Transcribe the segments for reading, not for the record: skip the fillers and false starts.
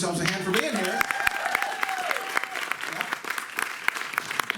yourselves a hand for being here.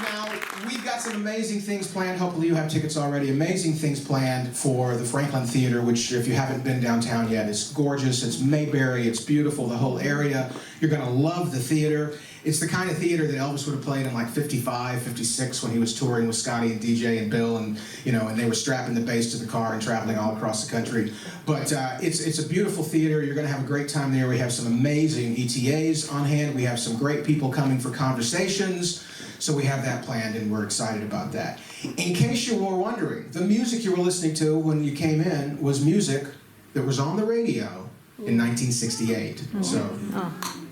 Now, we've got some amazing things planned. Hopefully you have tickets already. Amazing things planned for the Franklin Theater, which if you haven't been downtown yet, it's gorgeous. It's Mayberry. It's beautiful, the whole area. You're going to love the theater. It's the kind of theater that Elvis would have played in like 55, 56 when he was touring with Scotty and DJ and Bill, and and they were strapping the bass to the car and traveling all across the country. But it's a beautiful theater. You're going to have a great time there. We have some amazing ETAs on hand. We have some great people coming for conversations. So we have that planned, and we're excited about that. In case you were wondering, the music you were listening to when you came in was music that was on the radio in 1968. So,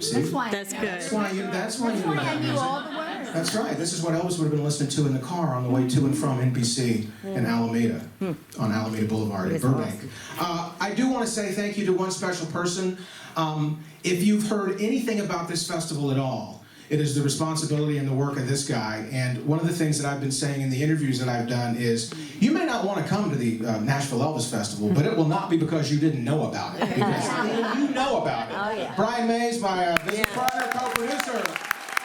see? That's good. That's why you I knew all the words. That's right. This is what Elvis would have been listening to in the car on the way to and from NBC in Alameda, on Alameda Boulevard in Burbank. I do want to say thank you to one special person. If you've heard anything about this festival at all, it is the responsibility and the work of this guy. And one of the things that I've been saying in the interviews that I've done is, you may not want to come to the Nashville Elvis Festival, but it will not be because you didn't know about it. Because you know about it. Oh, yeah. Brian Mays, my business partner, co-producer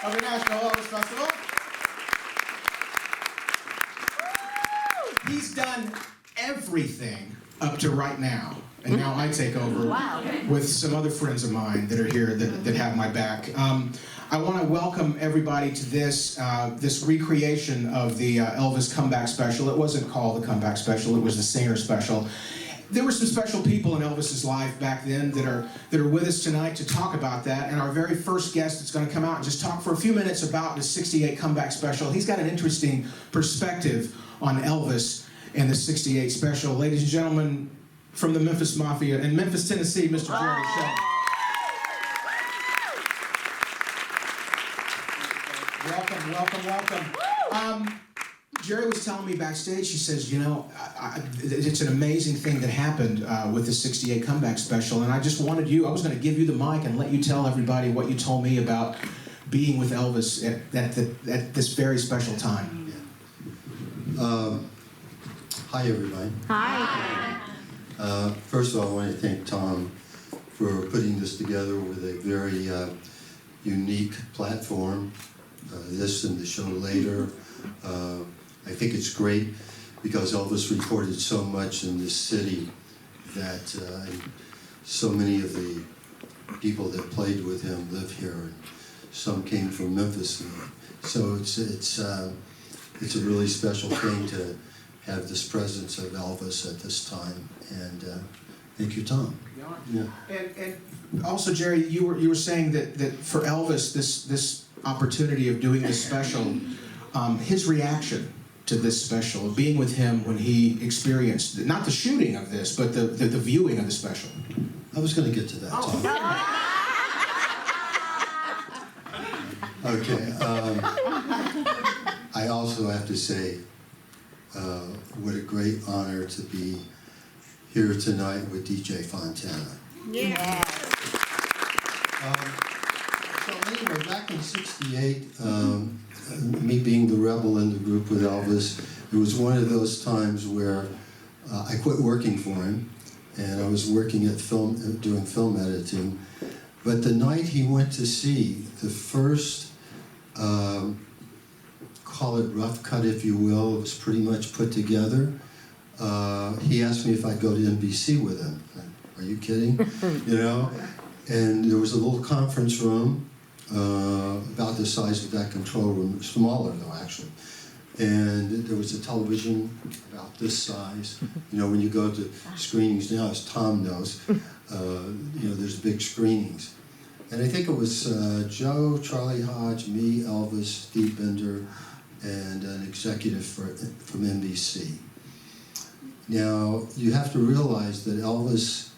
of the Nashville Elvis Festival. He's done everything up to right now. And now I take over with some other friends of mine that are here that have my back. I want to welcome everybody to this recreation of the Elvis Comeback Special. It wasn't called the Comeback Special, it was the Singer Special. There were some special people in Elvis's life back then that are with us tonight to talk about that. And our very first guest that's going to come out and just talk for a few minutes about the 68 Comeback Special. He's got an interesting perspective on Elvis and the 68 Special. Ladies and gentlemen, from the Memphis Mafia in Memphis, Tennessee, Mr. Jerry Schilling. Welcome, welcome, welcome. Jerry was telling me backstage, she says, it's an amazing thing that happened with the 68 Comeback Special, and I just wanted I was going to give you the mic and let you tell everybody what you told me about being with Elvis at this very special time. Hi, everybody. Hi. First of all, I want to thank Tom for putting this together with a very unique platform. This and the show later. I think it's great because Elvis recorded so much in this city that so many of the people that played with him live here, and some came from Memphis. And so it's a really special thing to have this presence of Elvis at this time, and thank you, Tom. Yeah. And also, Jerry, you were saying that for Elvis, this opportunity of doing this special, his reaction to this special, being with him when he experienced not the shooting of this, but the viewing of the special. I was going to get to that, Tom. Okay. I also have to say, what a great honor to be here tonight with DJ Fontana. Yeah. So anyway, back in '68, me being the rebel in the group with Elvis, it was one of those times where I quit working for him, and I was working at doing film editing. But the night he went to see the first, call it rough cut, if you will, it was pretty much put together. He asked me if I'd go to NBC with him. Are you kidding? And there was a little conference room about the size of that control room, smaller though actually. And there was a television about this size. When you go to screenings now, as Tom knows, there's big screenings. And I think it was Joe, Charlie Hodge, me, Elvis, Steve Bender, and an executive from NBC. Now, you have to realize that Elvis,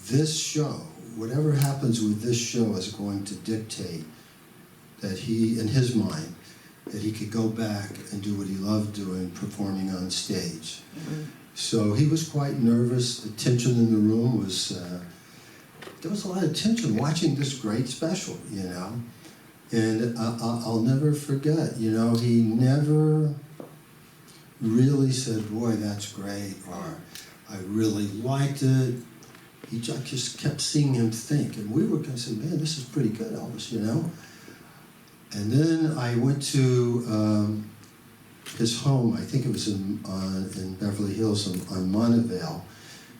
this show, whatever happens with this show is going to dictate that he, in his mind, that he could go back and do what he loved doing, performing on stage. Mm-hmm. So he was quite nervous. The tension in the room was, there was a lot of tension watching this great special, And I'll never forget, he never really said, boy, that's great, or I really liked it. I just kept seeing him think, and we were going to say, man, this is pretty good, Elvis, you know? And then I went to his home, I think it was in Beverly Hills on Montevideo,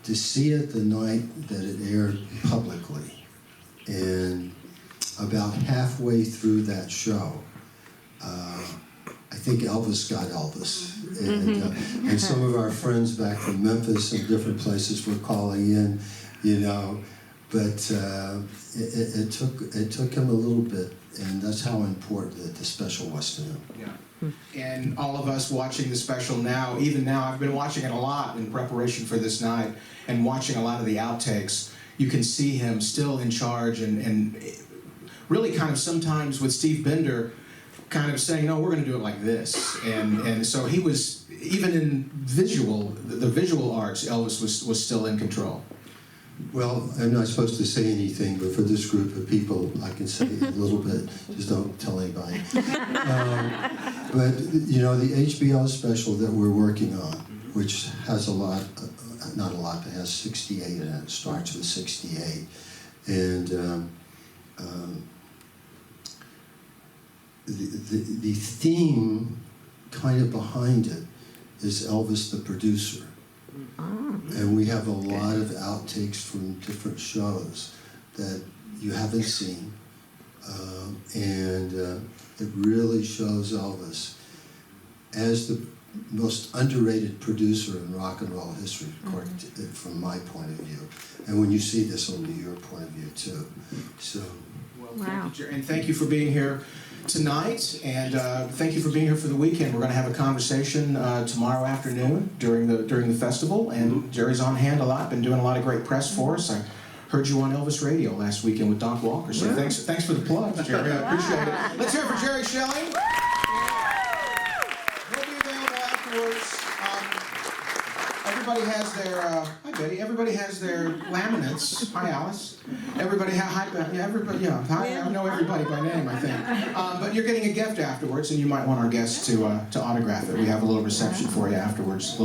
to see it the night that it aired publicly. And about halfway through that show, I think Elvis got Elvis. And some of our friends back from Memphis and different places were calling in, you know. But it took him a little bit, and that's how important the special was to him. Yeah. And all of us watching the special now, even now, I've been watching it a lot in preparation for this night, and watching a lot of the outtakes. You can see him still in charge, and really kind of sometimes with Steve Bender kind of saying, no, we're going to do it like this. And so he was, even in the visual arts, Elvis was still in control. Well, I'm not supposed to say anything, but for this group of people, I can say a little bit. Just don't tell anybody. But, you know, the HBO special that we're working on, which has a lot, not a lot, but has 68 in it. It starts with 68. And the theme kind of behind it is Elvis the producer. And we have a lot of outtakes from different shows that you haven't seen. It really shows Elvis as the most underrated producer in rock and roll history, according to, from my point of view. And when you see this, it'll be your point of view too. So, well, thank you, and thank you for being here tonight, and thank you for being here for the weekend. We're going to have a conversation tomorrow afternoon during the festival, and Jerry's on hand a lot, been doing a lot of great press for us. I heard you on Elvis Radio last weekend with Doc Walker, so thanks for the plugs, Jerry. I appreciate it. Let's hear it for Jerry Schilling. He'll be available afterwards. Everybody has their, hi Betty, everybody has their laminates. Hi Alice. Everybody, hi, hi, I know everybody by name, I think. But you're getting a gift afterwards, and you might want our guests to autograph it. We have a little reception for you afterwards.